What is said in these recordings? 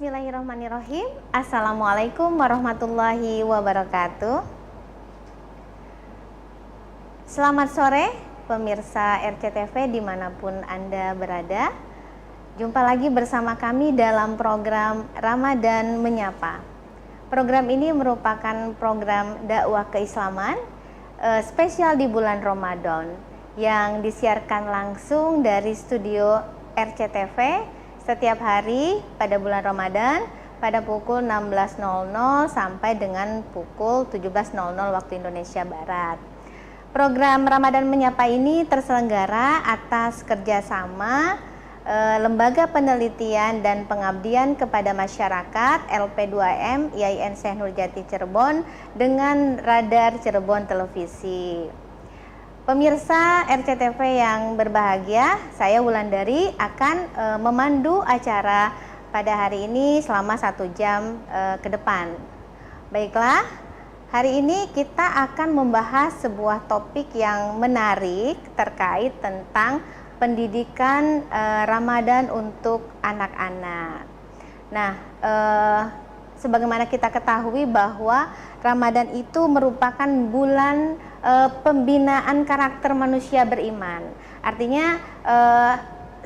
Bismillahirrahmanirrahim. Assalamualaikum warahmatullahi wabarakatuh. Selamat sore pemirsa RCTV dimanapun Anda berada. Jumpa lagi bersama kami dalam program Ramadan Menyapa. Program ini merupakan program dakwah keislaman spesial di bulan Ramadan yang disiarkan langsung dari studio RCTV setiap hari pada bulan Ramadan pada pukul 16.00 sampai dengan pukul 17.00 waktu Indonesia Barat. Program Ramadan Menyapa ini terselenggara atas kerjasama Lembaga Penelitian dan Pengabdian kepada Masyarakat LP2M IAIN Syekh Nurjati Cirebon dengan Radar Cirebon Televisi. Pemirsa RCTV yang berbahagia, saya Wulandari akan memandu acara pada hari ini selama 1 jam ke depan. Baiklah, hari ini kita akan membahas sebuah topik yang menarik terkait tentang pendidikan Ramadan untuk anak-anak. Nah, sebagaimana kita ketahui bahwa Ramadan itu merupakan bulan pembinaan karakter manusia beriman. Artinya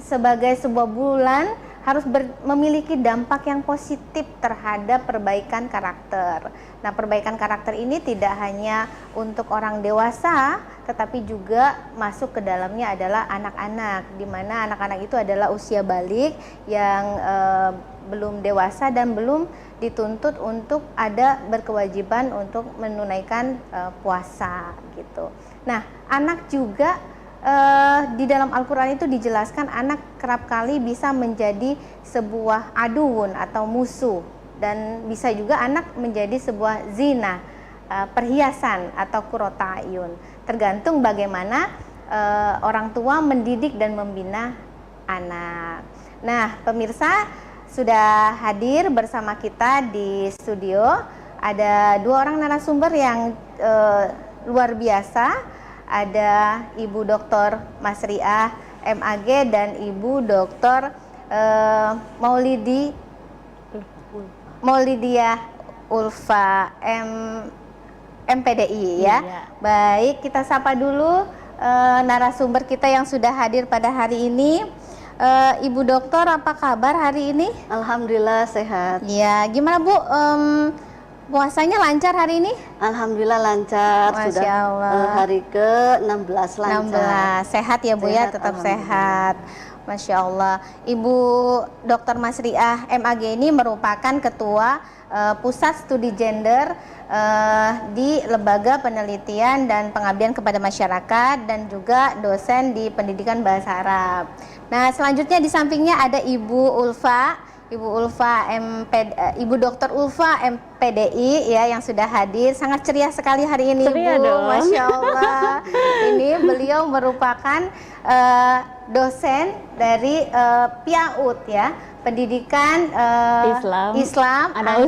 sebagai sebuah bulan harus memiliki dampak yang positif terhadap perbaikan karakter. Nah, perbaikan karakter ini tidak hanya untuk orang dewasa, tetapi juga masuk ke dalamnya adalah anak-anak, di mana anak-anak itu adalah usia balik yang belum dewasa dan belum dituntut untuk ada berkewajiban untuk menunaikan puasa gitu. Nah, anak juga di dalam Al-Quran itu dijelaskan anak kerap kali bisa menjadi sebuah aduun atau musuh, dan bisa juga anak menjadi sebuah zina, perhiasan atau qurrata ayun, tergantung bagaimana orang tua mendidik dan membina anak. Nah, pemirsa, sudah hadir bersama kita di studio ada 2 orang narasumber yang luar biasa. Ada Ibu Dr. Masriah MAG dan Ibu Dr. Maulidiah Ulfa MPDI ya. Iya. Baik, kita sapa dulu narasumber kita yang sudah hadir pada hari ini. Ibu Dokter, apa kabar hari ini? Alhamdulillah sehat. Ya, gimana Bu? Puasanya lancar hari ini? Alhamdulillah lancar. Masya sudah Allah. Hari ke-16 lancar. 16. Sehat ya Bu ya, tetap sehat. Masya Allah. Ibu Dr. Masriah MAG ini merupakan ketua Pusat Studi Gender di Lembaga Penelitian dan Pengabdian kepada Masyarakat dan juga dosen di Pendidikan Bahasa Arab. Nah, selanjutnya di sampingnya ada Ibu Ulfa, Ibu Dr. Ulfa MPDI ya, yang sudah hadir. Sangat ceria sekali hari ini, ceria Ibu. Dong. Masya Allah. Ini beliau merupakan dosen dari PIAUD ya, Pendidikan Islam anak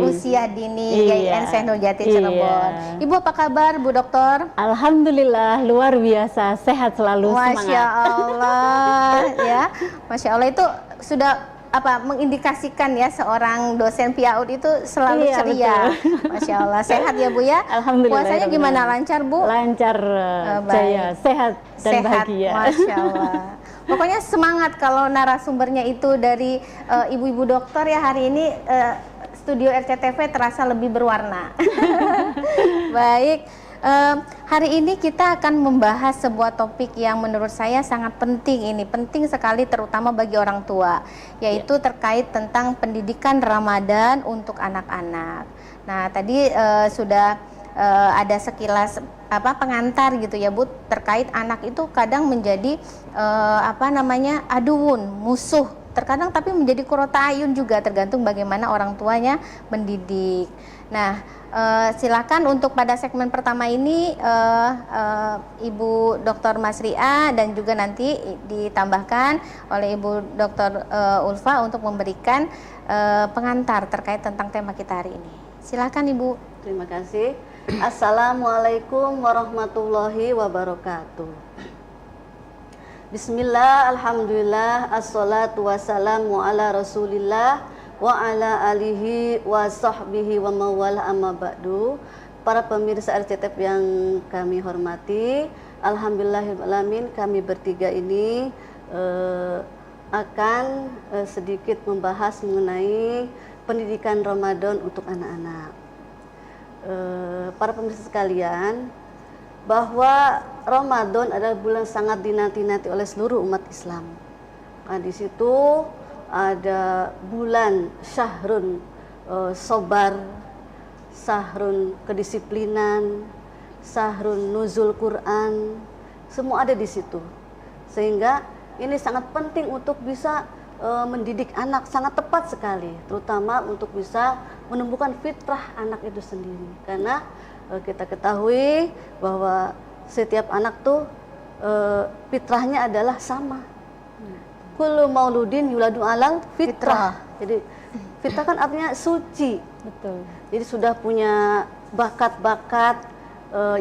usia dini IAIN Syekh Nurjati Cirebon. Ibu, apa kabar Bu Dokter? Alhamdulillah luar biasa, sehat selalu, Masya semangat. Allah ya, Masya Allah, itu sudah mengindikasikan ya seorang dosen PIAUD itu selalu ceria. Betul. Masya Allah, sehat ya Bu ya. Alhamdulillah. Puasanya gimana, lancar Bu? Lancar, jaya, sehat dan bahagia. Masya Allah. Pokoknya semangat kalau narasumbernya itu dari ibu-ibu dokter ya. Hari ini studio RCTV terasa lebih berwarna. Baik. Hari ini kita akan membahas sebuah topik yang menurut saya sangat penting. Ini penting sekali terutama bagi orang tua, yaitu terkait tentang pendidikan Ramadan untuk anak-anak. Nah, tadi sudah ada sekilas pengantar gitu ya Bu, terkait anak itu kadang menjadi aduun, musuh terkadang, tapi menjadi qurrata ayun juga, tergantung bagaimana orang tuanya mendidik. Nah, silakan untuk pada segmen pertama ini Ibu Dr. Masriah dan juga nanti ditambahkan oleh Ibu Dr. Ulfa untuk memberikan pengantar terkait tentang tema kita hari ini. Silakan Ibu. Terima kasih. Assalamualaikum warahmatullahi wabarakatuh. Bismillah, alhamdulillah, assalatu wassalamu ala rasulillah wa ala alihi wa sahbihi wa mawala amma ba'du. Para pemirsa RCTV yang kami hormati, alhamdulillahirrahmanirrahim, kami bertiga ini akan sedikit membahas mengenai pendidikan Ramadan untuk anak-anak. Para pemirsa sekalian, bahwa Ramadan adalah bulan sangat dinanti-nanti oleh seluruh umat Islam. Nah, di situ ada bulan syahrun sobar, syahrun kedisiplinan, syahrun nuzul Quran, semua ada di situ. Sehingga ini sangat penting untuk bisa mendidik anak, sangat tepat sekali, terutama untuk bisa menumbuhkan fitrah anak itu sendiri. Karena kita ketahui bahwa setiap anak tuh fitrahnya adalah sama. Kullu mauludin yuladu alal fitrah. Jadi fitrah kan artinya suci. Betul. Jadi sudah punya bakat-bakat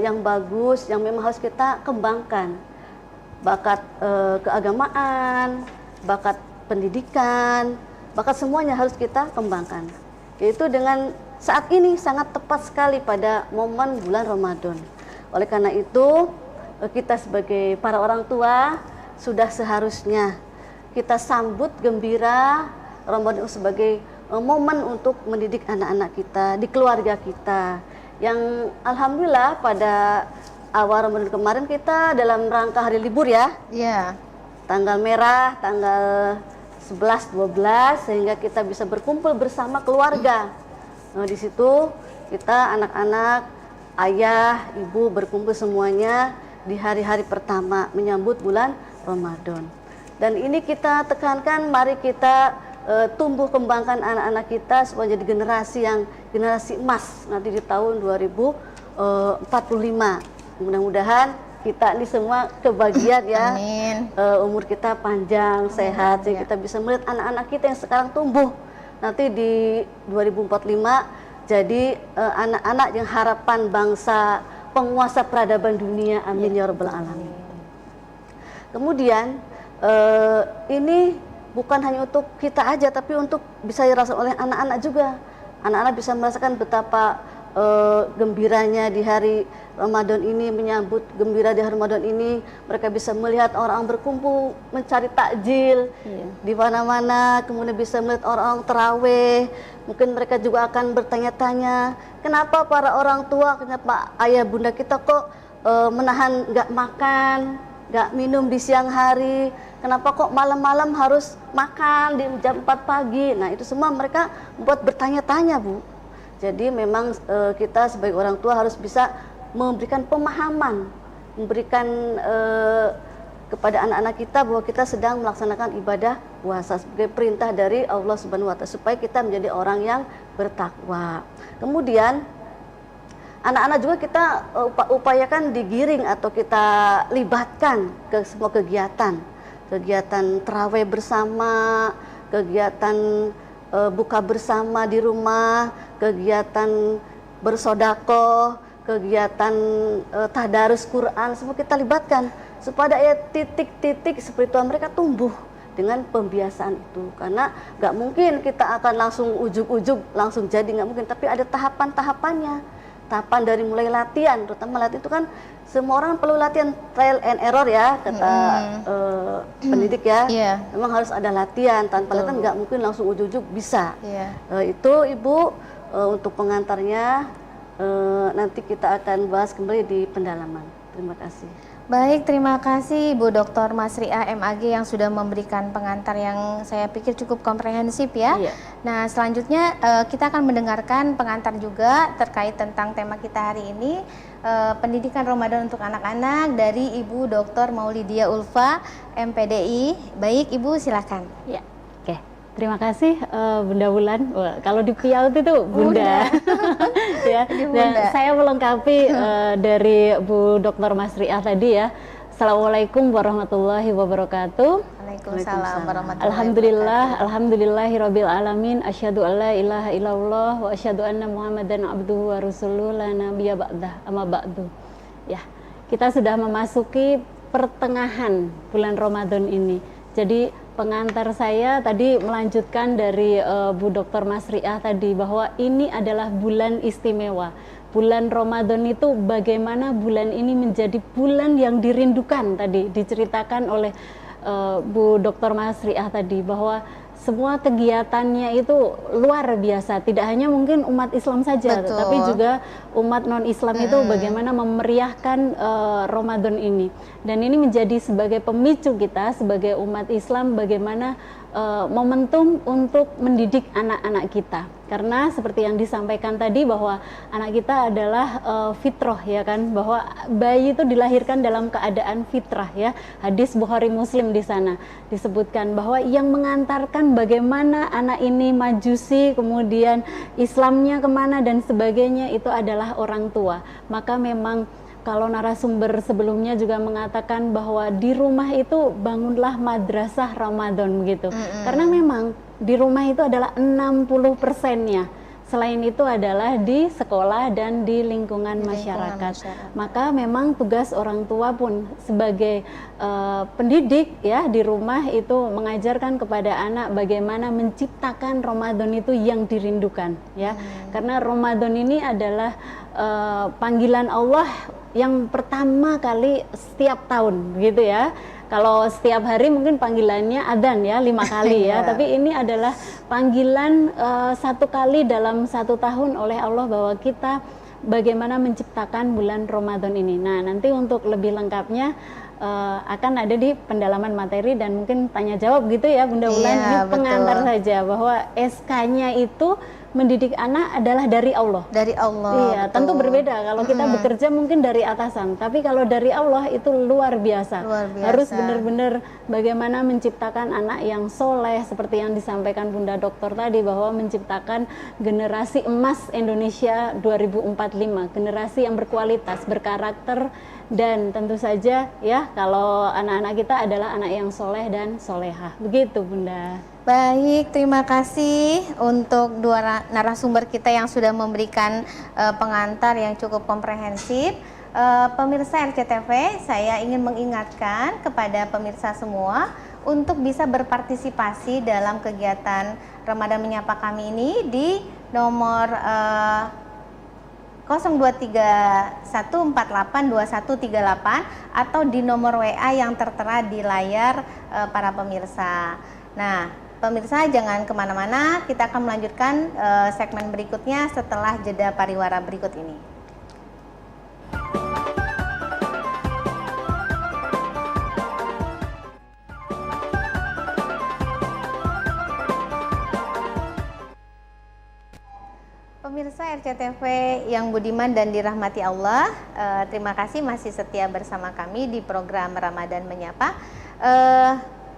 yang bagus yang memang harus kita kembangkan. Bakat keagamaan, bakat pendidikan, bakat semuanya harus kita kembangkan. Yaitu dengan saat ini sangat tepat sekali pada momen bulan Ramadan. Oleh karena itu, kita sebagai para orang tua sudah seharusnya kita sambut gembira Ramadan sebagai momen untuk mendidik anak-anak kita di keluarga kita. Yang alhamdulillah pada awal Ramadan kemarin kita dalam rangka hari libur ya. Iya. Tanggal merah, tanggal 11, 12 sehingga kita bisa berkumpul bersama keluarga. Nah, di situ kita anak-anak, ayah, ibu berkumpul semuanya di hari-hari pertama menyambut bulan Ramadan. Dan ini kita tekankan, mari kita tumbuh kembangkan anak-anak kita supaya jadi generasi emas nanti di tahun 2045. Mudah-mudahan kita ini semua kebahagiaan ya. Amin. Umur kita panjang, sehat, sehingga kita bisa melihat anak-anak kita yang sekarang tumbuh nanti di 2045 jadi anak-anak yang harapan bangsa, penguasa peradaban dunia. Amin ya rabbal alamin. Kemudian ini bukan hanya untuk kita aja, tapi untuk bisa dirasakan oleh anak-anak juga. Anak-anak bisa merasakan betapa gembiranya di hari Ramadan ini, menyambut gembira di hari Ramadan ini. Mereka bisa melihat orang berkumpul mencari takjil di mana-mana, kemudian bisa melihat orang terawih. Mungkin mereka juga akan bertanya-tanya, kenapa para orang tua, kenapa ayah bunda kita kok menahan nggak makan, nggak minum di siang hari, kenapa kok malam-malam harus makan di jam 4 pagi. Nah, itu semua mereka buat bertanya-tanya, Bu. Jadi memang kita sebagai orang tua harus bisa memberikan pemahaman, memberikan kepada anak-anak kita bahwa kita sedang melaksanakan ibadah puasa sebagai perintah dari Allah Subhanahu wa Ta'ala, supaya kita menjadi orang yang bertakwa. Kemudian anak-anak juga kita upayakan digiring atau kita libatkan ke semua kegiatan tarawih bersama, kegiatan buka bersama di rumah, kegiatan bersodakoh, kegiatan tadarus Quran, semua kita libatkan supaya titik-titik spiritual mereka tumbuh dengan pembiasaan itu. Karena nggak mungkin kita akan langsung ujug-ujug langsung jadi, nggak mungkin, tapi ada tahapan-tahapannya. Tahapan dari mulai latihan, terutama latihan itu kan semua orang perlu latihan, trial and error ya kata pendidik ya. Memang harus ada latihan, tanpa latihan nggak mungkin langsung ujug-ujug bisa. Itu Ibu untuk pengantarnya, nanti kita akan bahas kembali di pendalaman. Terima kasih. Baik, terima kasih Ibu Dr. Masriah MAG yang sudah memberikan pengantar yang saya pikir cukup komprehensif ya. Nah, selanjutnya kita akan mendengarkan pengantar juga terkait tentang tema kita hari ini, pendidikan Ramadan untuk anak-anak dari Ibu Dr. Maulidia Ulfa, MPDI. Baik, Ibu silakan. Ya, oke. Terima kasih Bunda Wulan. Wah, kalau di Piaut itu Bunda. Ya. Dan saya melengkapi dari Bu Dr. Masriah tadi ya. Assalamualaikum warahmatullahi wabarakatuh. Waalaikumsalam warahmatullahi Alhamdulillah, alhamdulillahirabbil alamin. Asyhadu alla ilaha illallah wa asyhadu anna Muhammadan abduhu wa rasuluhu la nabiyya ba'dah amma ba'du. Ya, kita sudah memasuki pertengahan bulan Ramadan ini. Jadi pengantar saya tadi melanjutkan dari Bu Dr. Masriah tadi bahwa ini adalah bulan istimewa. Bulan Ramadan itu bagaimana bulan ini menjadi bulan yang dirindukan tadi diceritakan oleh Bu Dr. Masriah tadi bahwa semua kegiatannya itu luar biasa, tidak hanya mungkin umat Islam saja, Betul. tetapi juga umat non-Islam itu bagaimana memeriahkan Ramadan ini. Dan ini menjadi sebagai pemicu kita sebagai umat Islam bagaimana momentum untuk mendidik anak-anak kita. Karena seperti yang disampaikan tadi bahwa anak kita adalah fitrah, ya kan, bahwa bayi itu dilahirkan dalam keadaan fitrah, ya. Hadis Bukhari Muslim di sana disebutkan bahwa yang mengantarkan bagaimana anak ini majusi, kemudian Islamnya kemana dan sebagainya itu adalah orang tua. Maka memang kalau narasumber sebelumnya juga mengatakan bahwa di rumah itu bangunlah madrasah Ramadan begitu. Karena memang di rumah itu adalah 60%-nya. Selain itu adalah di sekolah dan di lingkungan masyarakat. Maka memang tugas orang tua pun sebagai pendidik ya di rumah itu mengajarkan kepada anak bagaimana menciptakan Ramadan itu yang dirindukan ya. Karena Ramadan ini adalah panggilan Allah yang pertama kali setiap tahun gitu ya. Kalau setiap hari mungkin panggilannya adzan ya 5 kali ya, tapi ini adalah panggilan 1 kali dalam 1 tahun oleh Allah bahwa kita bagaimana menciptakan bulan Ramadan ini. Nah, nanti untuk lebih lengkapnya akan ada di pendalaman materi dan mungkin tanya jawab gitu ya Bunda Wulan. Iya, Ini pengantar betul. saja bahwa SK-nya itu mendidik anak adalah dari Allah. Dari Allah. Iya, betul. tentu berbeda. Kalau kita bekerja mungkin dari atasan, tapi kalau dari Allah itu luar biasa. Luar biasa. Harus benar-benar bagaimana menciptakan anak yang soleh seperti yang disampaikan Bunda Dokter tadi bahwa menciptakan generasi emas Indonesia 2045, generasi yang berkualitas, berkarakter dan tentu saja ya kalau anak-anak kita adalah anak yang soleh dan solehah. Begitu Bunda. Baik, terima kasih untuk dua narasumber kita yang sudah memberikan pengantar yang cukup komprehensif. Pemirsa RCTV, saya ingin mengingatkan kepada pemirsa semua untuk bisa berpartisipasi dalam kegiatan Ramadan Menyapa kami ini di nomor 0231482138 atau di nomor WA yang tertera di layar para pemirsa. Nah, pemirsa jangan kemana-mana, kita akan melanjutkan segmen berikutnya setelah jeda pariwara berikut ini. Pemirsa RCTV yang budiman dan dirahmati Allah, terima kasih masih setia bersama kami di program Ramadan Menyapa.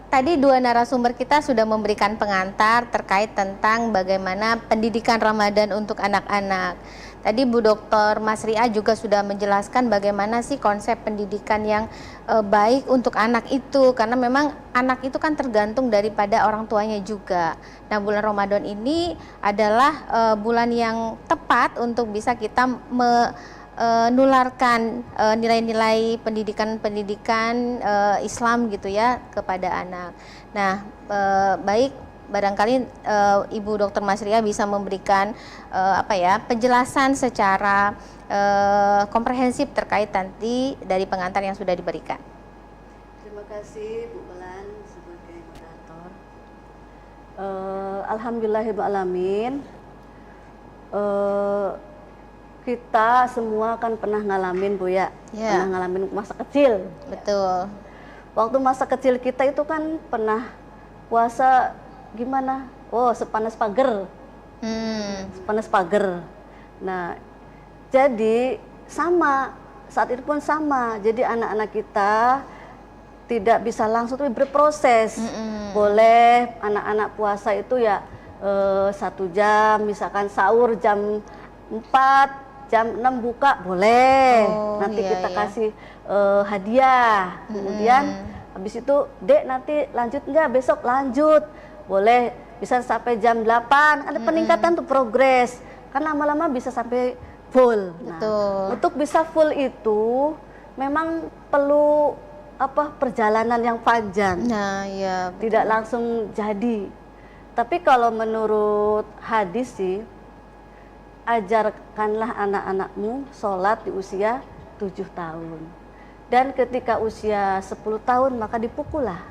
Tadi dua narasumber kita sudah memberikan pengantar terkait tentang bagaimana pendidikan Ramadan untuk anak-anak. Tadi Bu Dr. Masriah juga sudah menjelaskan bagaimana sih konsep pendidikan yang baik untuk anak itu, karena memang anak itu kan tergantung daripada orang tuanya juga. Nah, bulan Ramadan ini adalah bulan yang tepat untuk bisa kita menularkan nilai-nilai pendidikan Islam gitu ya kepada anak. Nah, baik. Barangkali Ibu Dr. Masriah bisa memberikan penjelasan secara komprehensif terkait nanti dari pengantar yang sudah diberikan. Terima kasih Bu Belan sebagai moderator. Alhamdulillahirrahmanirrahim. Kita semua kan pernah ngalamin Bu ya, pernah ngalamin masa kecil. Betul. Waktu masa kecil kita itu kan pernah puasa gimana? Oh, sepanas pagar. Sepanas pagar. Nah, jadi sama, saat itu pun sama. Jadi anak-anak kita tidak bisa langsung tapi berproses. Boleh anak-anak puasa itu ya 1 jam, misalkan sahur jam 4, jam 6 buka, boleh. Nanti kita kasih hadiah. Kemudian habis itu, Dek nanti lanjut enggak? Besok lanjut. Boleh, bisa sampai jam 8, ada peningkatan tuh progres. Kan lama-lama bisa sampai full. Nah, untuk bisa full itu memang perlu perjalanan yang panjang. Nah, ya. Tidak langsung jadi. Tapi kalau menurut hadis sih, ajarkanlah anak-anakmu sholat di usia 7 tahun. Dan ketika usia 10 tahun maka dipukullah.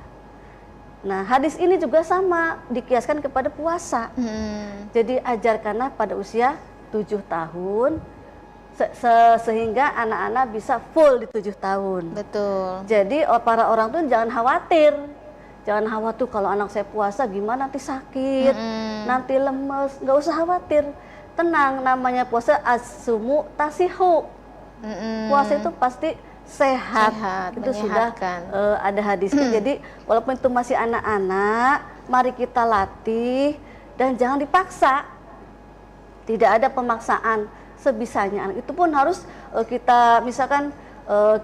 Nah, hadis ini juga sama, dikiaskan kepada puasa. Jadi ajarkanlah pada usia 7 tahun, sehingga anak-anak bisa full di 7 tahun. Betul. Jadi para orang tua jangan khawatir. Jangan khawatir kalau anak saya puasa gimana, nanti sakit, nanti lemes. Nggak usah khawatir. Tenang, namanya puasa as-sumu tasihu. Puasa itu pasti sehat. Itu sudah ada hadisnya. Jadi walaupun itu masih anak-anak, mari kita latih dan jangan dipaksa. Tidak ada pemaksaan, sebisanya. Itu pun harus kita misalkan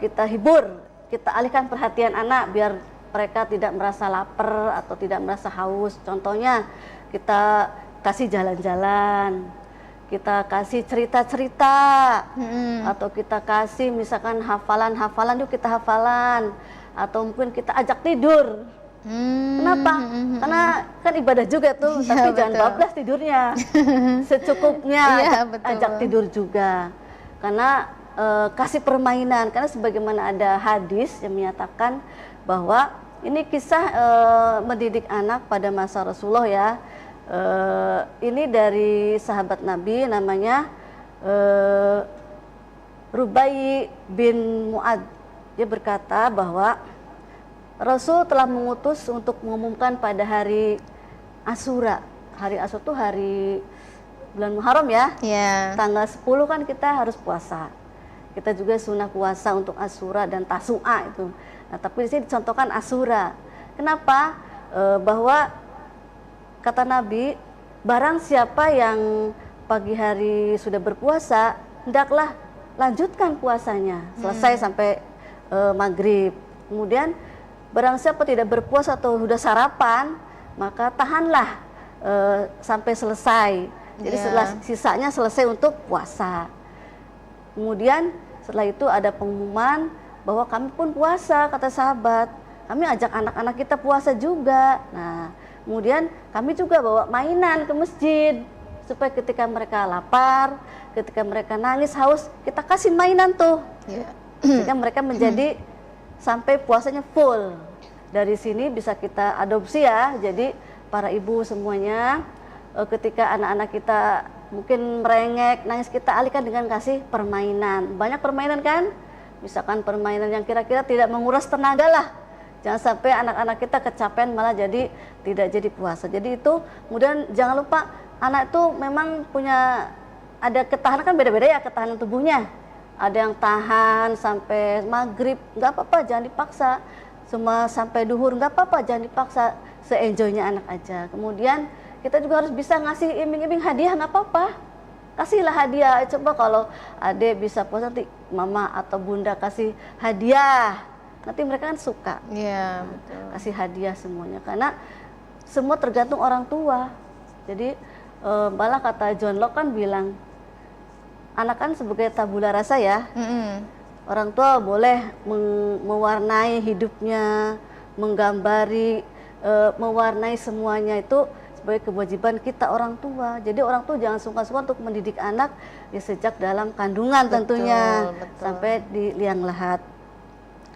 kita hibur, kita alihkan perhatian anak biar mereka tidak merasa lapar atau tidak merasa haus. Contohnya kita kasih jalan-jalan, kita kasih cerita-cerita, atau kita kasih misalkan hafalan yuk kita hafalan, atau mungkin kita ajak tidur. Kenapa? Karena kan ibadah juga tuh, tapi jangan bablas tidurnya, secukupnya. Ajak tidur juga. Karena kasih permainan, karena sebagaimana ada hadis yang menyatakan bahwa ini kisah mendidik anak pada masa Rasulullah ya. Ini dari sahabat Nabi namanya Rubai bin Mu'ad. Dia berkata bahwa Rasul telah mengutus untuk mengumumkan pada hari Asyura. Hari Asyura itu hari bulan Muharram ya. Tanggal 10 kan kita harus puasa. Kita juga sunnah puasa untuk Asyura dan Tasu'a itu. Nah, tapi di sini dicontohkan Asyura. Kenapa? Bahwa kata Nabi, barang siapa yang pagi hari sudah berpuasa, hendaklah lanjutkan puasanya selesai sampai maghrib. Kemudian barang siapa tidak berpuasa atau sudah sarapan, maka tahanlah sampai selesai. Jadi sisanya selesai untuk puasa. Kemudian setelah itu ada pengumuman bahwa kami pun puasa, kata sahabat. Kami ajak anak-anak kita puasa juga. Nah, kemudian kami juga bawa mainan ke masjid supaya ketika mereka lapar, ketika mereka nangis, haus, kita kasih mainan tuh. Sehingga mereka menjadi sampai puasanya full. Dari sini bisa kita adopsi ya. Jadi para ibu semuanya, ketika anak-anak kita mungkin merengek, nangis, kita alihkan dengan kasih permainan. Banyak permainan kan? Misalkan permainan yang kira-kira tidak menguras tenaga lah. Jangan sampai anak-anak kita kecapean malah jadi tidak jadi puasa. Jadi itu kemudian jangan lupa anak itu memang punya ada ketahanan, kan beda-beda ya ketahanan tubuhnya. Ada yang tahan sampai maghrib, nggak apa-apa, jangan dipaksa. Semua sampai duhur, nggak apa-apa, jangan dipaksa, se-enjoynya anak aja. Kemudian kita juga harus bisa ngasih iming-iming hadiah, nggak apa-apa. Kasihlah hadiah. Coba kalau adik bisa puasa, nanti mama atau bunda kasih hadiah, nanti mereka kan suka. Betul. Kasih hadiah semuanya, karena semua tergantung orang tua. Jadi malah kata John Locke kan bilang, anak kan sebagai tabula rasa ya. Orang tua boleh mewarnai hidupnya, menggambari, mewarnai semuanya itu sebagai kewajiban kita orang tua. Jadi orang tua jangan sungkan-sungkan untuk mendidik anak ya sejak dalam kandungan tentunya sampai di liang lahat.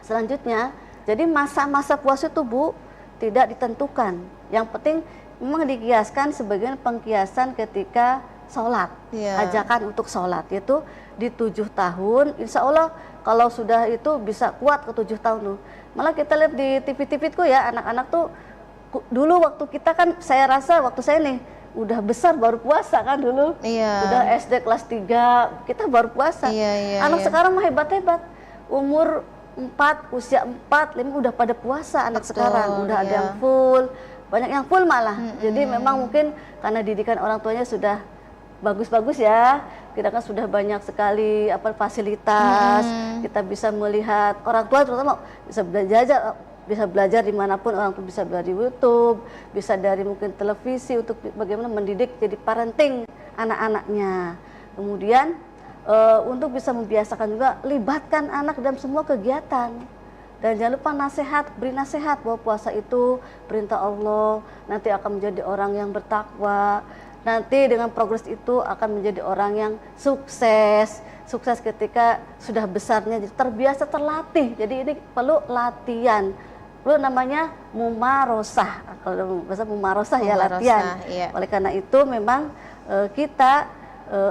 Selanjutnya, jadi masa-masa puasa itu Bu tidak ditentukan. Yang penting memang dikiaskan sebagian pengkiasan ketika sholat, ajakan untuk sholat yaitu di 7 tahun. Insya Allah kalau sudah itu bisa kuat ke 7 tahun tuh. Malah kita lihat di TV-TV tuh ya, anak-anak tuh dulu waktu kita kan, saya rasa waktu saya nih udah besar baru puasa kan dulu. Udah SD kelas 3 kita baru puasa. Anak sekarang mah hebat-hebat, umur 4, usia 4, 5 udah pada puasa anak sekarang. Udah ada yang full, banyak yang full malah. Jadi memang mungkin karena didikan orang tuanya sudah bagus-bagus ya. Kita kan sudah banyak sekali fasilitas. Kita bisa melihat orang tua terutama bisa belajar dimanapun, orang tua bisa belajar di YouTube, bisa dari mungkin televisi untuk bagaimana mendidik jadi parenting anak-anaknya. Kemudian untuk bisa membiasakan juga libatkan anak dalam semua kegiatan. Dan jangan lupa nasihat, beri nasihat bahwa puasa itu perintah Allah, nanti akan menjadi orang yang bertakwa, nanti dengan progres itu akan menjadi orang yang sukses. Sukses ketika sudah besarnya, jadi terbiasa, terlatih. Jadi ini perlu latihan. Perlu namanya mumarosah. Kalau bahasa mumarosah ya latihan. Iya. Oleh karena itu memang kita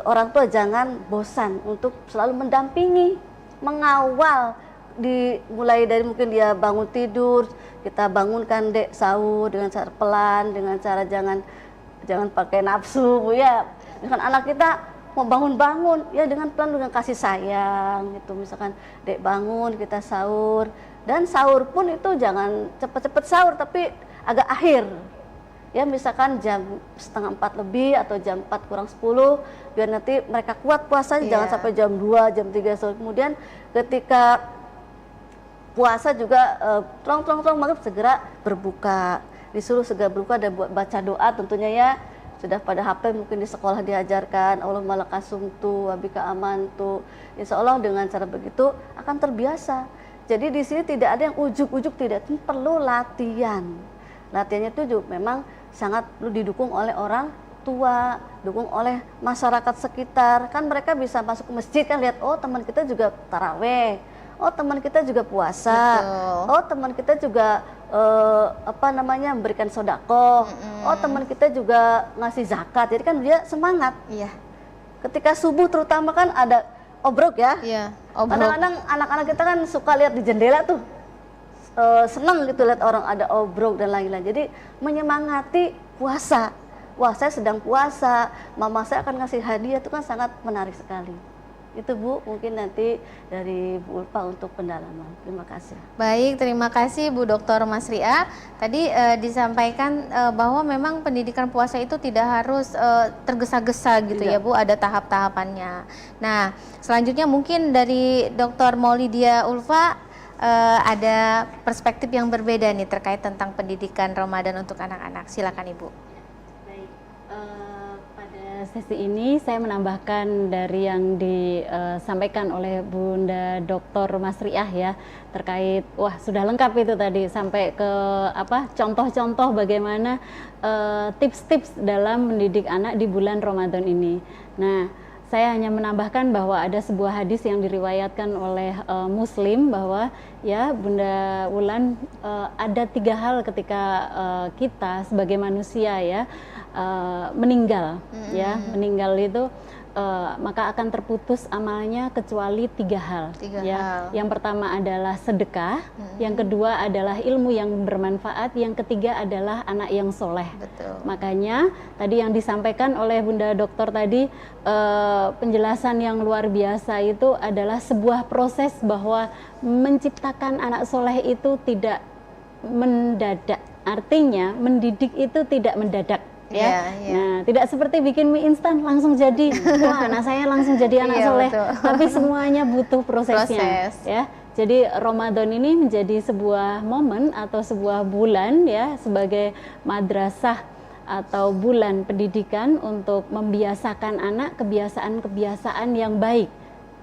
orang tua jangan bosan untuk selalu mendampingi, mengawal. Mulai dari mungkin dia bangun tidur, kita bangunkan dek sahur dengan cara pelan, dengan cara jangan pakai nafsu, Bu ya. Dengan anak kita mau bangun ya dengan pelan, dengan kasih sayang gitu. Misalkan dek bangun, kita sahur, dan sahur pun itu jangan cepet-cepet sahur tapi agak akhir. Ya misalkan jam 3:30 lebih atau jam 4 kurang 10 biar nanti mereka kuat puasanya, jangan sampai jam 2, jam 3 sore. Kemudian ketika puasa juga tolong maghrib segera berbuka, disuruh segera berbuka dan buat baca doa tentunya ya. Sudah pada HP mungkin di sekolah diajarkan Allahumma lakasumtu wabika amantu. Insya Allah dengan cara begitu akan terbiasa. Jadi di sini tidak ada yang ujuk-ujuk, tidak, ini perlu latihan. Latihannya itu juga memang sangat perlu didukung oleh orang tua, dukung oleh masyarakat sekitar. Kan mereka bisa masuk ke masjid kan lihat, oh teman kita juga taraweh, oh teman kita juga puasa, betul. Oh teman kita juga memberikan sodako, oh teman kita juga ngasih zakat. Jadi kan dia semangat. Iya. Ketika subuh terutama kan ada obrok ya. Iya. Kadang-kadang anak-anak kita kan suka lihat di jendela tuh, senang gitu lihat orang ada obrok dan lain-lain. Jadi menyemangati puasa. Wah saya sedang puasa, mama saya akan ngasih hadiah, itu kan sangat menarik sekali. Itu Bu, mungkin nanti dari Bu Ulfa untuk pendalaman. Terima kasih. Baik, terima kasih Bu Dr. Masriah. Tadi disampaikan bahwa memang pendidikan puasa itu tidak harus tergesa-gesa gitu ya Bu, ada tahap-tahapannya. Nah, selanjutnya mungkin dari Dr. Maulidia Ulfa ada perspektif yang berbeda nih terkait tentang pendidikan Ramadan untuk anak-anak. Silakan Ibu. Sesi ini saya menambahkan dari yang disampaikan oleh Bunda Dr. Masriah ya, terkait sudah lengkap itu tadi sampai ke contoh-contoh bagaimana tips-tips dalam mendidik anak di bulan Ramadan ini. Nah, saya hanya menambahkan bahwa ada sebuah hadis yang diriwayatkan oleh Muslim bahwa ya Bunda Wulan, ada 3 hal ketika kita sebagai manusia ya meninggal, ya meninggal itu maka akan terputus amalnya kecuali 3 hal. Yang pertama adalah sedekah, yang kedua adalah ilmu yang bermanfaat, yang ketiga adalah anak yang soleh. Betul. Makanya tadi yang disampaikan oleh Bunda Dokter tadi, penjelasan yang luar biasa itu adalah sebuah proses bahwa menciptakan anak soleh itu tidak mendadak. Artinya mendidik itu tidak mendadak. Ya, nah tidak seperti bikin mie instan langsung jadi, wah anak saya langsung jadi anak soleh, tapi semuanya butuh prosesnya. Ya, jadi Ramadan ini menjadi sebuah momen atau sebuah bulan ya sebagai madrasah atau bulan pendidikan untuk membiasakan anak kebiasaan-kebiasaan yang baik,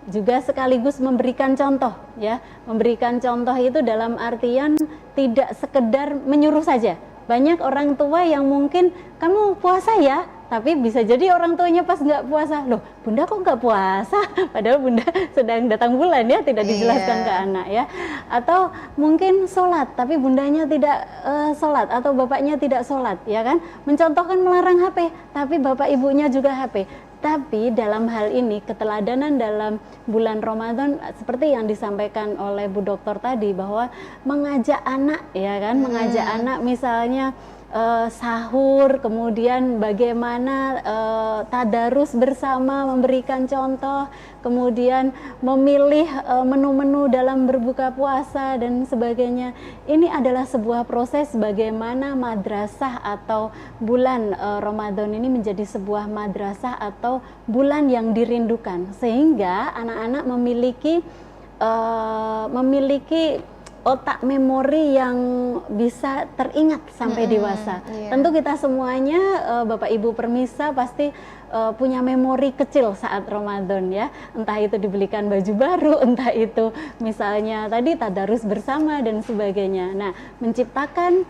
juga sekaligus memberikan contoh ya, memberikan contoh itu dalam artian tidak sekedar menyuruh saja. Banyak orang tua yang mungkin kamu puasa ya, tapi bisa jadi orang tuanya pas nggak puasa, loh bunda kok nggak puasa, padahal bunda sedang datang bulan ya, tidak dijelaskan ke anak ya. Atau mungkin sholat tapi bundanya tidak sholat atau bapaknya tidak sholat ya kan, mencontohkan melarang HP tapi bapak ibunya juga HP. Tapi dalam hal ini keteladanan dalam bulan Ramadan seperti yang disampaikan oleh Bu Dokter tadi, bahwa mengajak anak ya kan, mengajak anak misalnya sahur, kemudian bagaimana tadarus bersama, memberikan contoh, kemudian memilih menu-menu dalam berbuka puasa dan sebagainya. Ini adalah sebuah proses bagaimana madrasah atau bulan Ramadan ini menjadi sebuah madrasah atau bulan yang dirindukan, sehingga anak-anak memiliki otak memori yang bisa teringat sampai dewasa. Tentu kita semuanya Bapak Ibu permisa pasti punya memori kecil saat Ramadan ya, entah itu dibelikan baju baru, entah itu misalnya tadi tadarus bersama dan sebagainya. Nah, menciptakan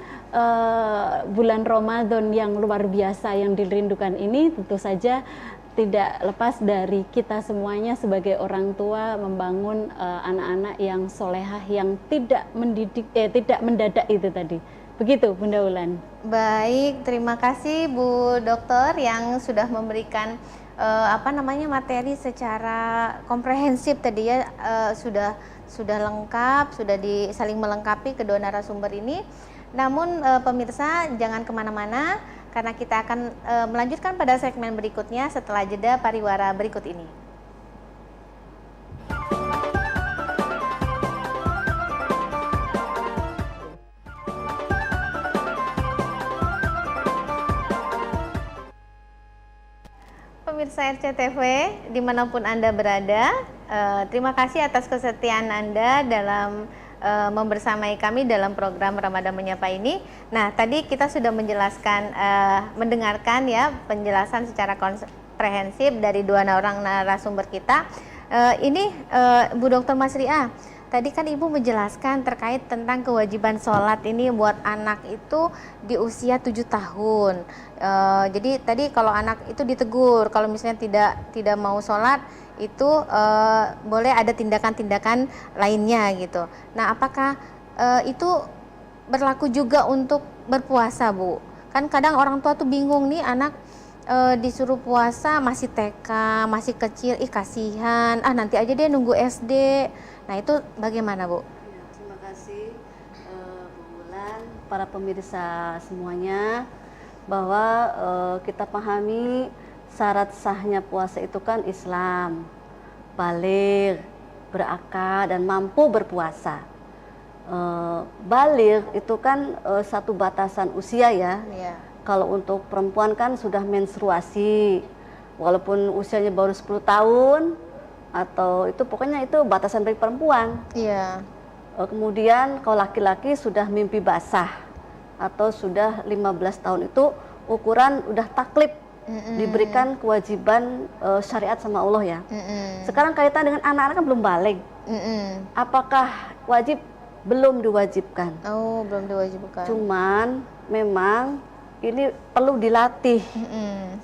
bulan Ramadan yang luar biasa yang dirindukan ini tentu saja tidak lepas dari kita semuanya sebagai orang tua membangun anak-anak yang solehah, yang tidak mendidik, tidak mendadak itu tadi. Begitu Bunda Wulan. Baik, terima kasih Bu Dokter yang sudah memberikan materi secara komprehensif tadi ya, sudah lengkap, sudah saling melengkapi kedua narasumber ini. Namun pemirsa jangan kemana-mana, karena kita akan melanjutkan pada segmen berikutnya setelah jeda pariwara berikut ini. Pemirsa RCTV dimanapun Anda berada, terima kasih atas kesetiaan Anda dalam membersamai kami dalam program Ramadan Menyapa ini. Nah, tadi kita sudah mendengarkan ya penjelasan secara komprehensif dari dua orang narasumber kita. Bu Dr. Masriah, tadi kan Ibu menjelaskan terkait tentang kewajiban sholat ini buat anak itu di usia 7 tahun. Jadi tadi kalau anak itu ditegur, kalau misalnya tidak mau sholat, itu boleh ada tindakan-tindakan lainnya gitu. Nah, apakah itu berlaku juga untuk berpuasa, Bu? Kan kadang orang tua tuh bingung nih, anak disuruh puasa masih TK, masih kecil, kasihan, nanti aja dia nunggu SD. Nah, itu bagaimana, Bu? Ya, terima kasih Bu Wulan, para pemirsa semuanya, bahwa kita pahami syarat sahnya puasa itu kan Islam, baligh, berakal dan mampu berpuasa. Baligh itu kan satu batasan usia ya. Iya. Kalau untuk perempuan kan sudah menstruasi, walaupun usianya baru 10 tahun atau itu pokoknya itu batasan dari perempuan. Iya. Kemudian kalau laki-laki sudah mimpi basah atau sudah 15 tahun itu ukuran udah taklif. Diberikan kewajiban syariat sama Allah ya. Sekarang kaitan dengan anak-anak kan belum balik. Apakah wajib? Belum diwajibkan. Oh, belum diwajibkan. Cuman memang ini perlu dilatih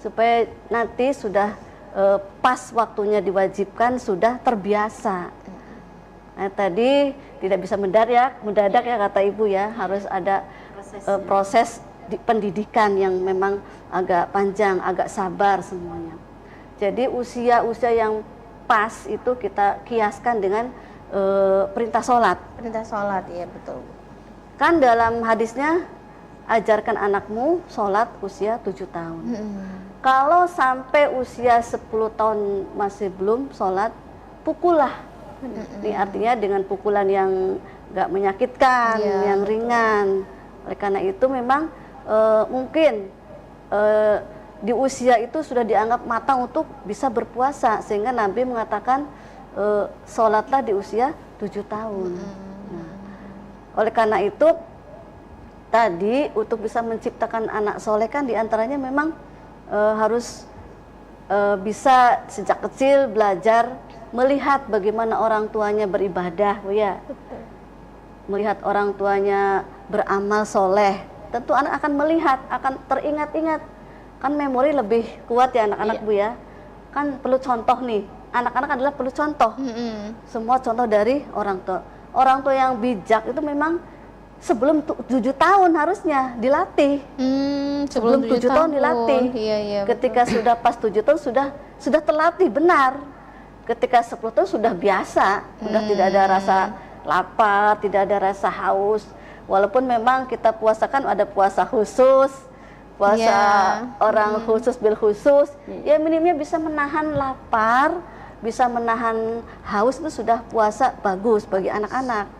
supaya nanti sudah pas waktunya diwajibkan sudah terbiasa. Nah, tadi tidak bisa mendadak ya kata Ibu ya, harus ada proses pendidikan yang memang agak panjang, agak sabar semuanya. Jadi usia-usia yang pas itu kita kiaskan dengan perintah sholat. Perintah sholat, iya betul. Kan dalam hadisnya, ajarkan anakmu sholat usia 7 tahun. Kalau sampai usia 10 tahun masih belum sholat, pukullah. Ini artinya dengan pukulan yang gak menyakitkan, yang ringan. Oleh karena itu memang mungkin di usia itu sudah dianggap matang untuk bisa berpuasa, sehingga Nabi mengatakan sholatlah di usia 7 tahun. Nah, oleh karena itu tadi untuk bisa menciptakan anak soleh kan diantaranya memang harus bisa sejak kecil belajar melihat bagaimana orang tuanya beribadah, ya. Melihat orang tuanya beramal soleh. Tentu anak akan melihat, akan teringat-ingat. Kan memori lebih kuat ya anak-anak, Bu ya. Kan perlu contoh nih. Anak-anak adalah perlu contoh. Semua contoh dari orang tua. Orang tua yang bijak itu memang sebelum 7 tahun harusnya dilatih. Sebelum 7 tahun dilatih. Iya, ketika sudah pas 7 tahun sudah terlatih benar. Ketika 10 tahun sudah biasa, sudah tidak ada rasa lapar, tidak ada rasa haus. Walaupun memang kita puasa kan ada puasa khusus, puasa orang khusus bil khusus, ya minimnya bisa menahan lapar, bisa menahan haus, itu sudah puasa bagus bagi anak-anak.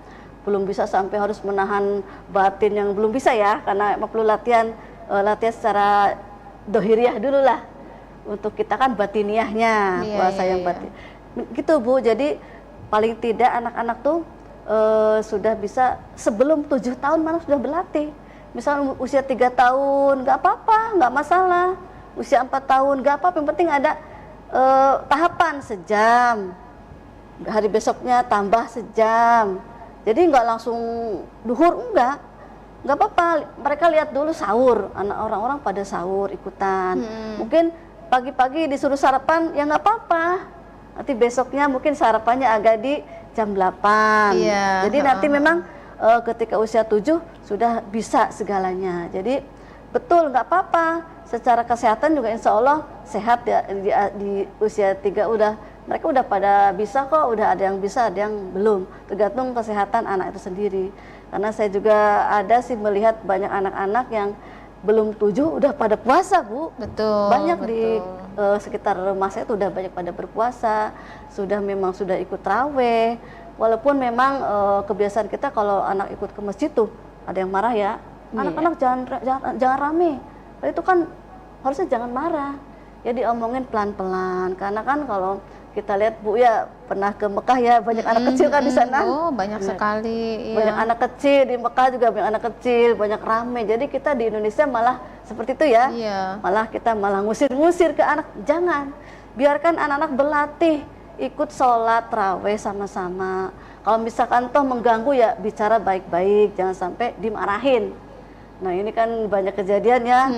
Belum bisa sampai harus menahan batin yang belum bisa ya, karena perlu latihan secara dohiriah dulu lah. Untuk kita kan batiniahnya, puasa yang batin. Gitu Bu, jadi paling tidak anak-anak tuh sudah bisa sebelum 7 tahun malah sudah berlatih. Misalnya usia 3 tahun nggak apa-apa, nggak masalah. Usia 4 tahun nggak apa-apa, yang penting ada tahapan sejam. Hari besoknya tambah sejam. Jadi nggak langsung duhur, nggak apa-apa. Mereka lihat dulu sahur, anak orang-orang pada sahur ikutan. Mungkin pagi-pagi disuruh sarapan, ya nggak apa-apa. Nanti besoknya mungkin sarapannya agak di jam 8. Jadi nanti memang ketika usia 7 sudah bisa segalanya. Jadi betul nggak apa-apa. Secara kesehatan juga insya Allah sehat ya, di usia 3 mereka udah pada bisa kok, udah ada yang bisa, ada yang belum. Tergantung kesehatan anak itu sendiri. Karena saya juga ada sih melihat banyak anak-anak yang belum 7 udah pada puasa, Bu. Betul. Banyak betul. di sekitar rumah saya itu udah banyak pada berpuasa, sudah ikut raweh. Walaupun memang kebiasaan kita kalau anak ikut ke masjid tuh ada yang marah ya. Anak-anak jangan rame. Itu kan harusnya jangan marah. Ya diomongin pelan-pelan. Karena kan kalau kita lihat Bu ya pernah ke Mekah ya, banyak anak kecil kan di sana. Oh, banyak sekali. Banyak anak kecil di Mekah juga, banyak anak kecil, banyak rame. Jadi kita di Indonesia malah seperti itu ya. Malah kita malah ngusir-ngusir ke anak. Jangan. Biarkan anak-anak berlatih, ikut sholat raweh sama-sama. Kalau misalkan toh mengganggu ya bicara baik-baik, jangan sampai dimarahin. Nah ini kan banyak kejadian ya.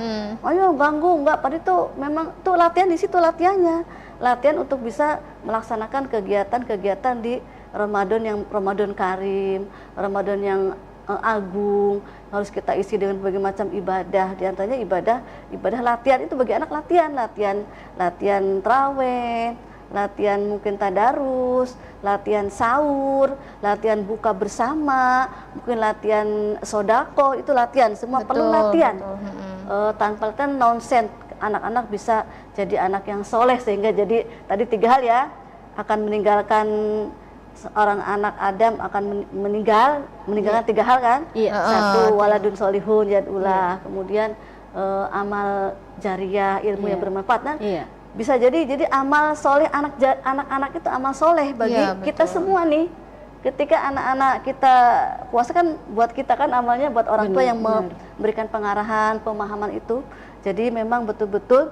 Ayo ganggu, enggak, pada itu memang tuh latihan, di situ latihannya. Latihan untuk bisa melaksanakan kegiatan-kegiatan di Ramadan Karim, Ramadan yang agung. Harus kita isi dengan berbagai macam ibadah. Di antaranya ibadah latihan, itu bagi anak latihan tarawih, latihan mungkin tadarus, latihan sahur, latihan buka bersama, mungkin latihan sodako, itu latihan, semua perlu latihan. Tanpa kan nonsense, anak-anak bisa jadi anak yang soleh, sehingga jadi tadi 3 hal ya, akan meninggalkan seorang anak Adam akan meninggalkan 3 hal kan. Satu, waladun solihun yad'ulah, kemudian amal jariah, ilmu yang bermanfaat. Nah, bisa jadi amal soleh, anak-anak itu amal soleh bagi kita semua nih. Ketika anak-anak kita puasa kan buat kita kan amalnya, buat orang tua yang memberikan pengarahan, pemahaman itu. Jadi memang betul-betul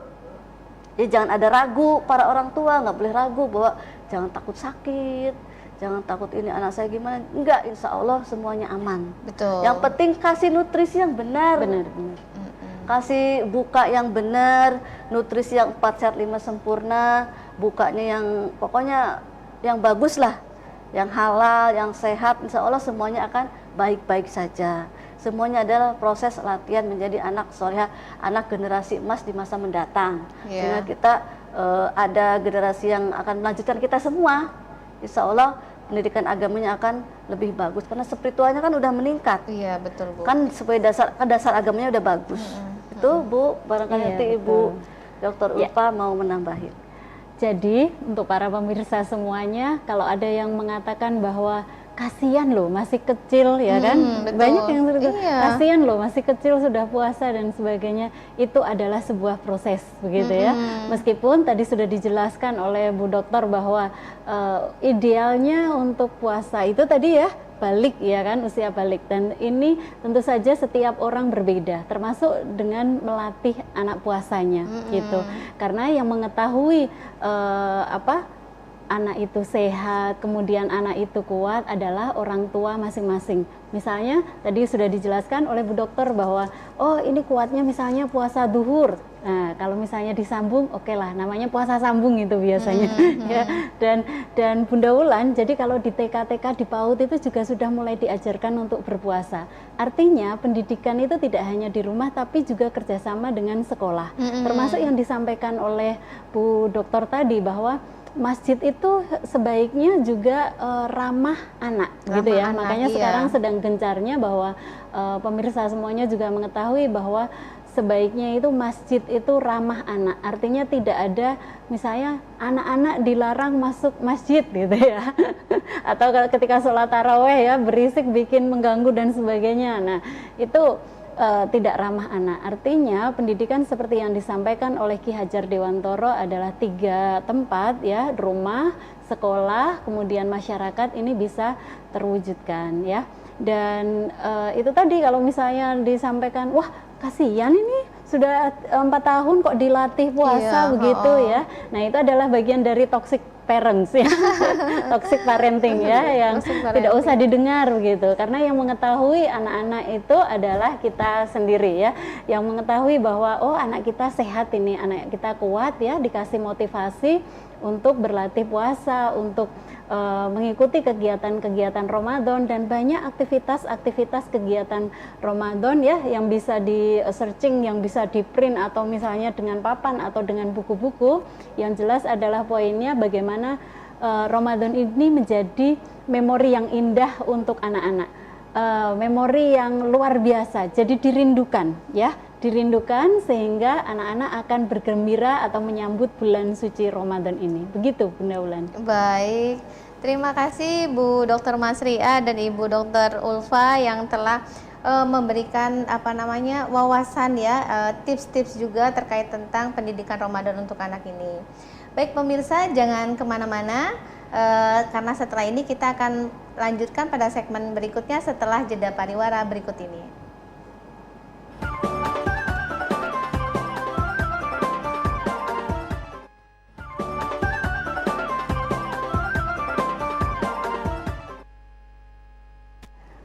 ya jangan ada ragu, para orang tua nggak boleh ragu bahwa jangan takut sakit, jangan takut ini anak saya gimana. Enggak, insya Allah semuanya aman. Betul. Yang penting kasih nutrisi yang benar. Kasih buka yang benar, nutrisi yang 4 sehat 5 sempurna, bukanya yang pokoknya yang bagus lah, yang halal, yang sehat, insya Allah semuanya akan baik-baik saja. Semuanya adalah proses latihan menjadi anak soleh, anak generasi emas di masa mendatang. Sehingga kita ada generasi yang akan melanjutkan kita semua. Insya Allah pendidikan agamanya akan lebih bagus karena spiritualnya kan udah meningkat. Iya betul Bu. Kan supaya dasar agamanya udah bagus. Itu Bu, barangkali nanti Ibu Dr. Ulfa mau menambahin. Jadi untuk para pemirsa semuanya, kalau ada yang mengatakan bahwa kasihan loh masih kecil ya kan, banyak yang kasihan loh masih kecil sudah puasa dan sebagainya, itu adalah sebuah proses begitu ya. Meskipun tadi sudah dijelaskan oleh Bu Dokter bahwa idealnya untuk puasa itu tadi ya balik ya kan, usia balik, dan ini tentu saja setiap orang berbeda, termasuk dengan melatih anak puasanya gitu. Karena yang mengetahui anak itu sehat, kemudian anak itu kuat adalah orang tua masing-masing. Misalnya tadi sudah dijelaskan oleh Bu Dokter bahwa oh ini kuatnya misalnya puasa duhur. Nah kalau misalnya disambung, oke lah, namanya puasa sambung itu biasanya. Ya. Dan Bunda Wulan, jadi kalau di TK-TK di PAUD itu juga sudah mulai diajarkan untuk berpuasa. Artinya pendidikan itu tidak hanya di rumah tapi juga kerjasama dengan sekolah. Termasuk yang disampaikan oleh Bu Dokter tadi bahwa masjid itu sebaiknya juga ramah anak, gitu ya. Makanya sekarang sedang gencarnya bahwa pemirsa semuanya juga mengetahui bahwa sebaiknya itu masjid itu ramah anak. Artinya tidak ada misalnya anak-anak dilarang masuk masjid gitu ya. Atau ketika sholat taraweh ya berisik, bikin mengganggu dan sebagainya. Nah itu tidak ramah anak. Artinya pendidikan seperti yang disampaikan oleh Ki Hajar Dewantoro adalah 3 tempat ya, rumah, sekolah, kemudian masyarakat, ini bisa terwujudkan ya. Dan itu tadi kalau misalnya disampaikan, wah kasihan ini sudah 4 tahun kok dilatih puasa begitu ya. Nah itu adalah bagian dari toxic parents ya, toxic parenting ya, yang tidak usah didengar begitu. Karena yang mengetahui anak-anak itu adalah kita sendiri ya, yang mengetahui bahwa oh anak kita sehat ini, anak kita kuat ya, dikasih motivasi untuk berlatih puasa, untuk mengikuti kegiatan-kegiatan Ramadan, dan banyak aktivitas-aktivitas kegiatan Ramadan ya yang bisa di searching, yang bisa di print atau misalnya dengan papan atau dengan buku-buku. Yang jelas adalah poinnya bagaimana Ramadan ini menjadi memori yang indah untuk anak-anak, memori yang luar biasa, jadi dirindukan ya, dirindukan sehingga anak-anak akan bergembira atau menyambut bulan suci Ramadan ini. Begitu Bunda Wulan. Baik, terima kasih Bu Dr. Masriah dan Ibu Dr. Ulfa yang telah memberikan wawasan ya, tips-tips juga terkait tentang pendidikan Ramadan untuk anak ini. Baik pemirsa, jangan kemana-mana karena setelah ini kita akan lanjutkan pada segmen berikutnya setelah jeda pariwara berikut ini.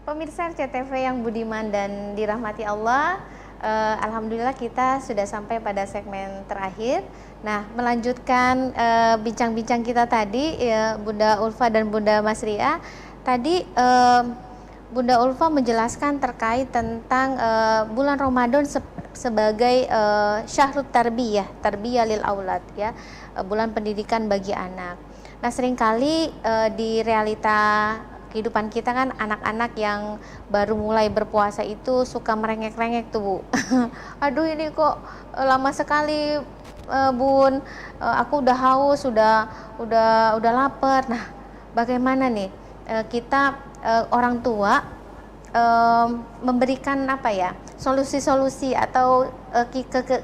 Pemirsa RCTV yang budiman dan dirahmati Allah, alhamdulillah kita sudah sampai pada segmen terakhir. Nah, melanjutkan bincang-bincang kita tadi, Bunda Ulfa dan Bunda Masriah. Tadi Bunda Ulfa menjelaskan terkait tentang bulan Ramadan sebagai syahrut tarbiyah, tarbiyah lil aulad ya, bulan pendidikan bagi anak. Nah, seringkali di realita kehidupan kita kan anak-anak yang baru mulai berpuasa itu suka merengek-rengek tuh Bu. Aduh ini kok lama sekali Bun, aku udah haus, udah lapar. Nah, bagaimana nih kita orang tua memberikan solusi-solusi atau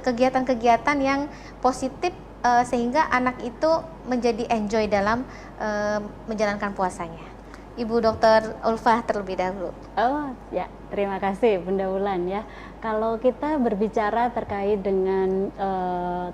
kegiatan-kegiatan yang positif sehingga anak itu menjadi enjoy dalam menjalankan puasanya. Ibu Dr. Ulfa terlebih dahulu. Oh ya, terima kasih Bunda Wulan ya. Kalau kita berbicara terkait dengan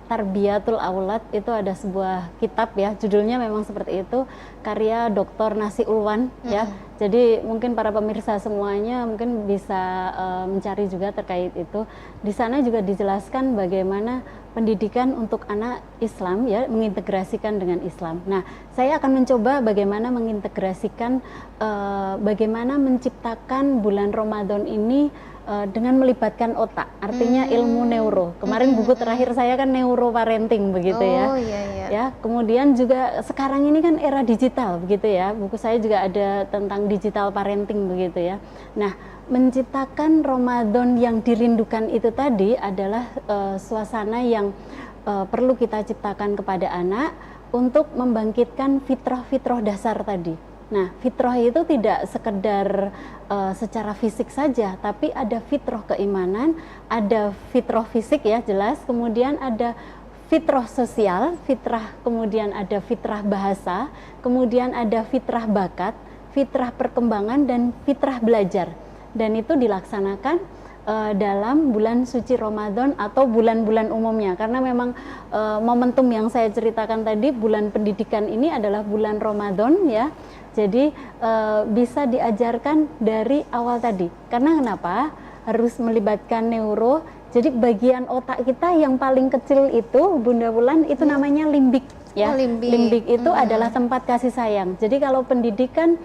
Tarbiyatul Aulad, itu ada sebuah kitab ya, judulnya memang seperti itu, karya Dr. Nasi Ulwan ya. Jadi mungkin para pemirsa semuanya mungkin bisa mencari juga terkait itu. Di sana juga dijelaskan bagaimana pendidikan untuk anak Islam ya, mengintegrasikan dengan Islam. Nah, saya akan mencoba bagaimana mengintegrasikan, bagaimana menciptakan bulan Ramadan ini dengan melibatkan otak, artinya ilmu neuro. Kemarin buku terakhir saya kan neuroparenting begitu ya. Iya. Ya, kemudian juga sekarang ini kan era digital begitu ya. Buku saya juga ada tentang digital parenting begitu ya. Nah, menciptakan Ramadan yang dirindukan itu tadi adalah suasana yang perlu kita ciptakan kepada anak untuk membangkitkan fitrah-fitrah dasar tadi. Nah, fitrah itu tidak sekedar secara fisik saja, tapi ada fitrah keimanan, ada fitrah fisik ya jelas, kemudian ada fitrah sosial, kemudian ada fitrah bahasa, kemudian ada fitrah bakat, fitrah perkembangan, dan fitrah belajar. Dan itu dilaksanakan dalam bulan suci Ramadan atau bulan-bulan umumnya, karena memang momentum yang saya ceritakan tadi, bulan pendidikan ini adalah bulan Ramadan ya. Jadi bisa diajarkan dari awal tadi. Karena kenapa? Harus melibatkan neuro. Jadi bagian otak kita yang paling kecil itu, Bunda Wulan, itu namanya limbik ya. Limbik itu adalah tempat kasih sayang. Jadi kalau pendidikan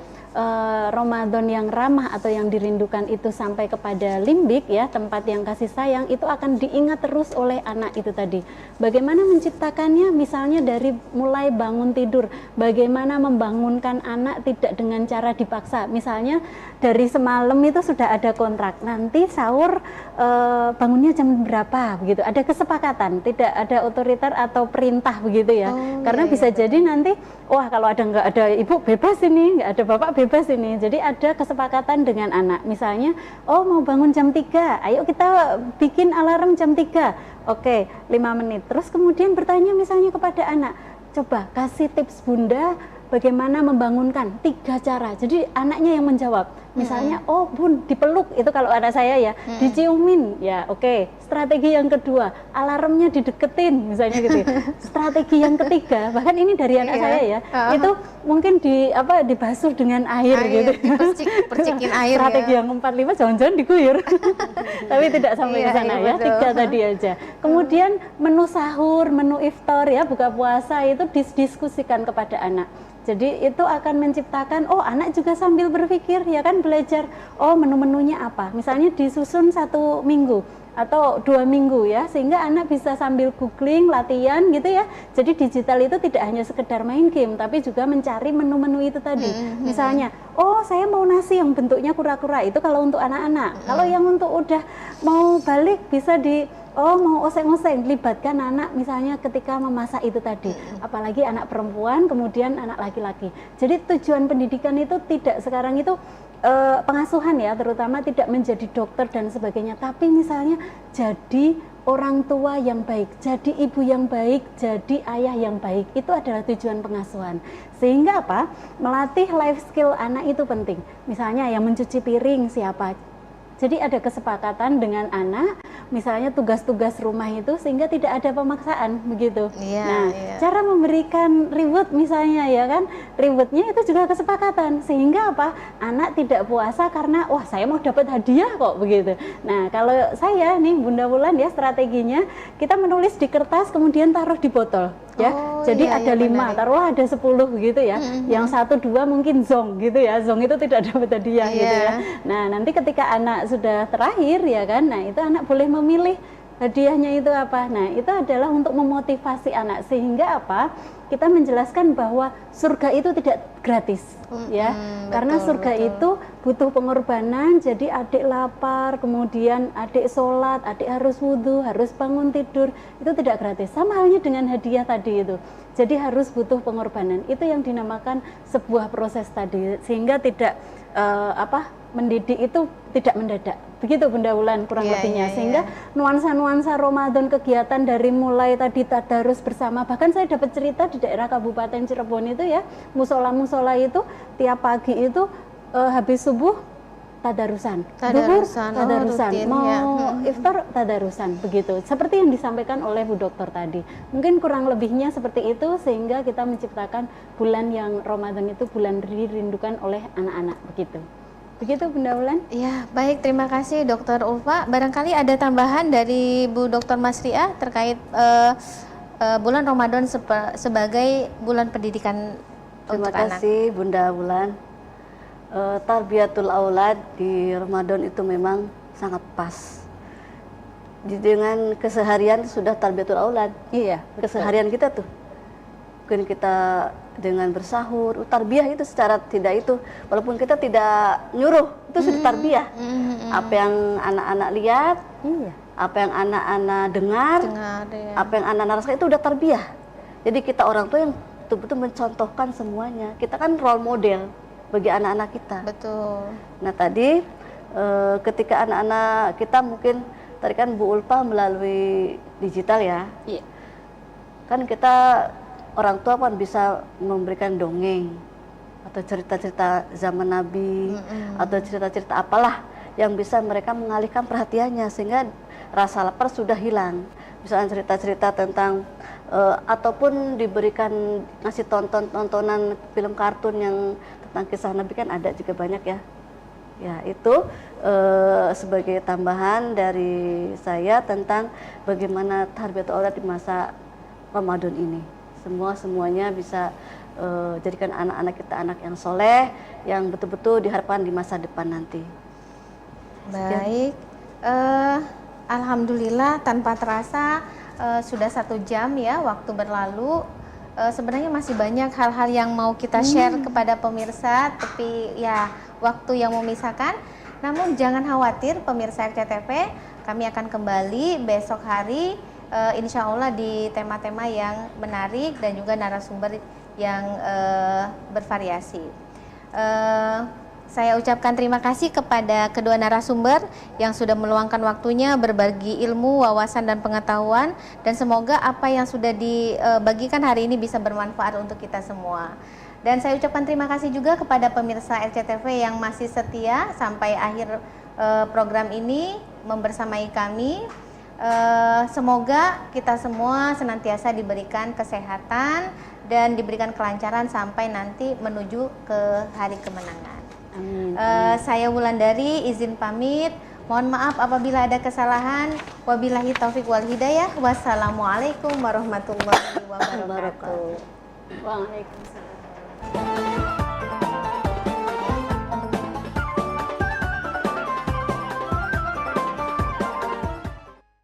Ramadan yang ramah atau yang dirindukan itu sampai kepada limbik ya, tempat yang kasih sayang, itu akan diingat terus oleh anak itu tadi. Bagaimana menciptakannya? Misalnya dari mulai bangun tidur, bagaimana membangunkan anak tidak dengan cara dipaksa. Misalnya dari semalam itu sudah ada kontrak, nanti sahur bangunnya jam berapa begitu. Ada kesepakatan, tidak ada otoriter atau perintah begitu ya. Karena bisa jadi nanti wah kalau nggak ada ibu bebas ini, nggak ada bapak bebas ini. Jadi ada kesepakatan dengan anak. Misalnya, oh mau bangun jam 3, ayo kita bikin alarm jam 3. Oke, 5 menit. Terus kemudian bertanya misalnya kepada anak, coba kasih tips Bunda bagaimana membangunkan 3 cara. Jadi anaknya yang menjawab. Misalnya, oh Bun, dipeluk, itu kalau anak saya ya, diciumin, ya oke. Strategi yang kedua, alarmnya dideketin, misalnya gitu. Strategi yang ketiga, bahkan ini dari anak saya ya, itu mungkin dibasuh dengan air gitu. Percikin air. Strategi yang 4, 5 jangan-jangan diguyur. Tapi tidak sampai ke sana ya, 3 tadi aja. Kemudian menu sahur, menu iftar ya, buka puasa itu didiskusikan kepada anak. Jadi itu akan menciptakan, oh anak juga sambil berpikir ya kan, belajar, oh menu-menunya apa. Misalnya disusun 1 minggu atau 2 minggu ya, sehingga anak bisa sambil googling, latihan gitu ya. Jadi digital itu tidak hanya sekedar main game, tapi juga mencari menu-menu itu tadi. Misalnya, oh saya mau nasi yang bentuknya kura-kura, itu kalau untuk anak-anak. Kalau yang untuk udah mau balik bisa mau oseng-oseng, libatkan anak misalnya ketika memasak itu tadi. Apalagi anak perempuan, kemudian anak laki-laki. Jadi tujuan pendidikan itu tidak sekarang itu pengasuhan ya, terutama tidak menjadi dokter dan sebagainya, tapi misalnya jadi orang tua yang baik, jadi ibu yang baik, jadi ayah yang baik. Itu adalah tujuan pengasuhan. Sehingga apa? Melatih life skill anak itu penting. Misalnya yang mencuci piring siapa? Jadi ada kesepakatan dengan anak, misalnya tugas-tugas rumah itu, sehingga tidak ada pemaksaan begitu. Cara memberikan reward misalnya ya kan, rewardnya itu juga kesepakatan, sehingga apa? Anak tidak puasa karena wah saya mau dapat hadiah kok begitu. Nah kalau saya nih Bunda Wulan ya, strateginya kita menulis di kertas kemudian taruh di botol ya. Jadi ada 5, taruhlah ada 10 gitu ya. Yang 1, 2 mungkin zong gitu ya. Zong itu tidak dapat hadiah gitu ya. Nah nanti ketika anak sudah terakhir ya kan, nah itu anak boleh memilih hadiahnya itu apa. Nah itu adalah untuk memotivasi anak, sehingga apa? Kita menjelaskan bahwa surga itu tidak gratis ya, karena surga itu butuh pengorbanan. Jadi adik lapar, kemudian adik sholat, adik harus wudhu, harus bangun tidur, itu tidak gratis. Sama halnya dengan hadiah tadi itu, jadi harus butuh pengorbanan. Itu yang dinamakan sebuah proses tadi, sehingga tidak mendidik itu tidak mendadak. Begitu Bunda Wulan kurang lebihnya. Sehingga nuansa-nuansa Ramadan, kegiatan dari mulai tadi tadarus bersama, bahkan saya dapat cerita di daerah Kabupaten Cirebon itu ya, musola-musola itu tiap pagi itu habis subuh tadarusan, mau iftar tadarusan, begitu. Seperti yang disampaikan oleh Bu Dokter tadi. Mungkin kurang lebihnya seperti itu, sehingga kita menciptakan bulan yang Ramadan itu bulan dirindukan oleh anak-anak, begitu. Begitu Bunda Wulan? Ya, baik, terima kasih Dokter Ulfa. Barangkali ada tambahan dari Bu Dokter Masriah terkait bulan Ramadan sebagai bulan pendidikan untuk anak. Terima kasih Bunda Wulan. Tarbiyatul aulad di Ramadan itu memang sangat pas. Dengan keseharian sudah tarbiyatul aulad. Iya, keseharian kita tuh. Mungkin kita dengan bersahur, tarbiyah itu secara tidak itu, walaupun kita tidak nyuruh, itu sudah tarbiyah. Apa yang anak-anak lihat, apa yang anak-anak dengar, apa yang anak-anak rasakan itu udah tarbiyah. Jadi kita orang tua yang betul-betul mencontohkan semuanya. Kita kan role model bagi anak-anak kita. Betul. Nah tadi ketika anak-anak kita mungkin tadi kan Bu Ulfa melalui digital ya. Iya. Kan kita orang tua kan bisa memberikan dongeng atau cerita-cerita zaman Nabi atau cerita-cerita apalah yang bisa mereka mengalihkan perhatiannya sehingga rasa lapar sudah hilang. Misalnya cerita-cerita tentang ataupun diberikan ngasih tontonan film kartun yang tentang kisah Nabi kan ada juga banyak ya. Ya itu sebagai tambahan dari saya tentang bagaimana tarbiyatul aulad di masa Ramadan ini. Semuanya bisa jadikan anak-anak kita anak yang soleh, yang betul-betul diharapkan di masa depan nanti. Baik, alhamdulillah tanpa terasa sudah 1 jam ya waktu berlalu. Sebenarnya masih banyak hal-hal yang mau kita share kepada pemirsa, tapi ya waktu yang memisahkan. Namun jangan khawatir pemirsa RCTV, kami akan kembali besok hari. Insya Allah di tema-tema yang menarik dan juga narasumber yang bervariasi. Saya ucapkan terima kasih kepada kedua narasumber yang sudah meluangkan waktunya berbagi ilmu, wawasan, dan pengetahuan, dan semoga apa yang sudah dibagikan hari ini bisa bermanfaat untuk kita semua. Dan saya ucapkan terima kasih juga kepada pemirsa RCTV yang masih setia sampai akhir program ini membersamai kami. Semoga kita semua senantiasa diberikan kesehatan dan diberikan kelancaran sampai nanti menuju ke hari kemenangan. Amin. Saya Wulandari izin pamit. Mohon maaf apabila ada kesalahan. Wabillahi taufik wal hidayah. Wassalamualaikum warahmatullahi wabarakatuh. Waalaikumsalam.